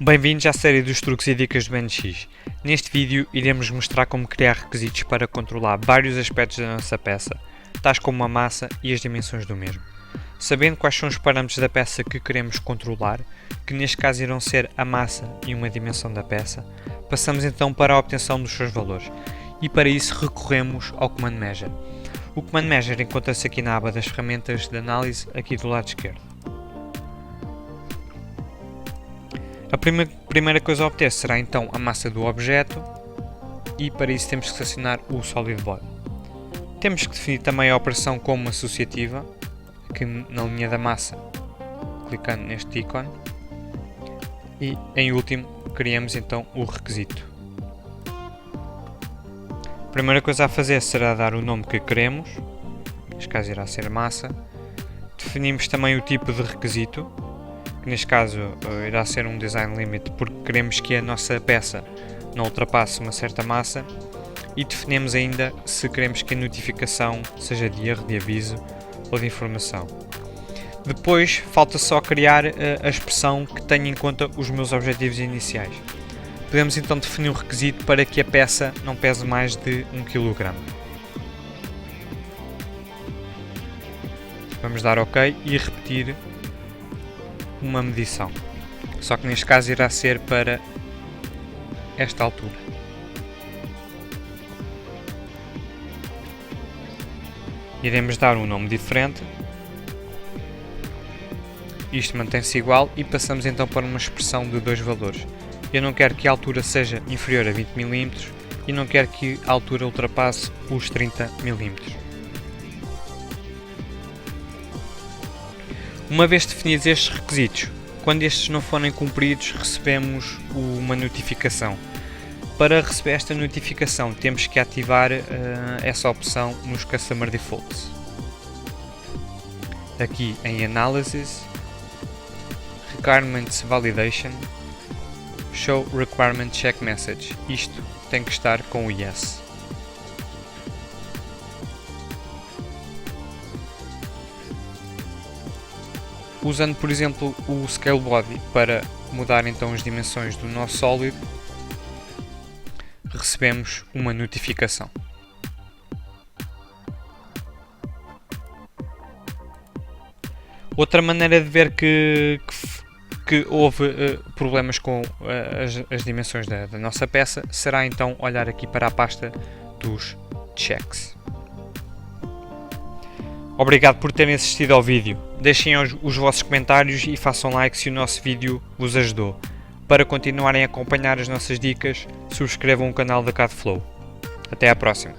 Bem-vindos à série dos truques e dicas do BNX. Neste vídeo iremos mostrar como criar requisitos para controlar vários aspectos da nossa peça, tais como a massa e as dimensões do mesmo. Sabendo quais são os parâmetros da peça que queremos controlar, que neste caso irão ser a massa e uma dimensão da peça, passamos então para a obtenção dos seus valores e para isso recorremos ao Command Measure. O Command Measure encontra-se aqui na aba das ferramentas de análise, aqui do lado esquerdo. A primeira coisa a obter será então a massa do objeto e para isso temos que selecionar o Solid Body. Temos que definir também a operação como associativa, aqui na linha da massa, clicando neste ícone, e em último criamos então o requisito. A primeira coisa a fazer será dar o nome que queremos, neste caso irá ser massa. Definimos também o tipo de requisito, que neste caso irá ser um design limit porque queremos que a nossa peça não ultrapasse uma certa massa, e definimos ainda se queremos que a notificação seja de erro, de aviso ou de informação. Depois falta só criar a expressão que tenha em conta os meus objetivos iniciais. Podemos então definir um requisito para que a peça não pese mais de 1 kg. Vamos dar OK e repetir uma medição, só que neste caso irá ser para esta altura. Iremos dar um nome diferente, isto mantém-se igual e passamos então para uma expressão de dois valores. Eu não quero que a altura seja inferior a 20 mm e não quero que a altura ultrapasse os 30 mm. Uma vez definidos estes requisitos, quando estes não forem cumpridos, recebemos uma notificação. Para receber esta notificação, temos que ativar essa opção nos Customer Defaults. Aqui em Analysis, Requirements Validation, Show Requirement Check Message. Isto tem que estar com o Yes. Usando, por exemplo, o Scale Body para mudar então as dimensões do nosso sólido, recebemos uma notificação. Outra maneira de ver que houve problemas com as dimensões da nossa peça será então olhar aqui para a pasta dos checks. Obrigado por terem assistido ao vídeo. Deixem os vossos comentários e façam like se o nosso vídeo vos ajudou. Para continuarem a acompanhar as nossas dicas, subscrevam o canal da CADflow. Até à próxima.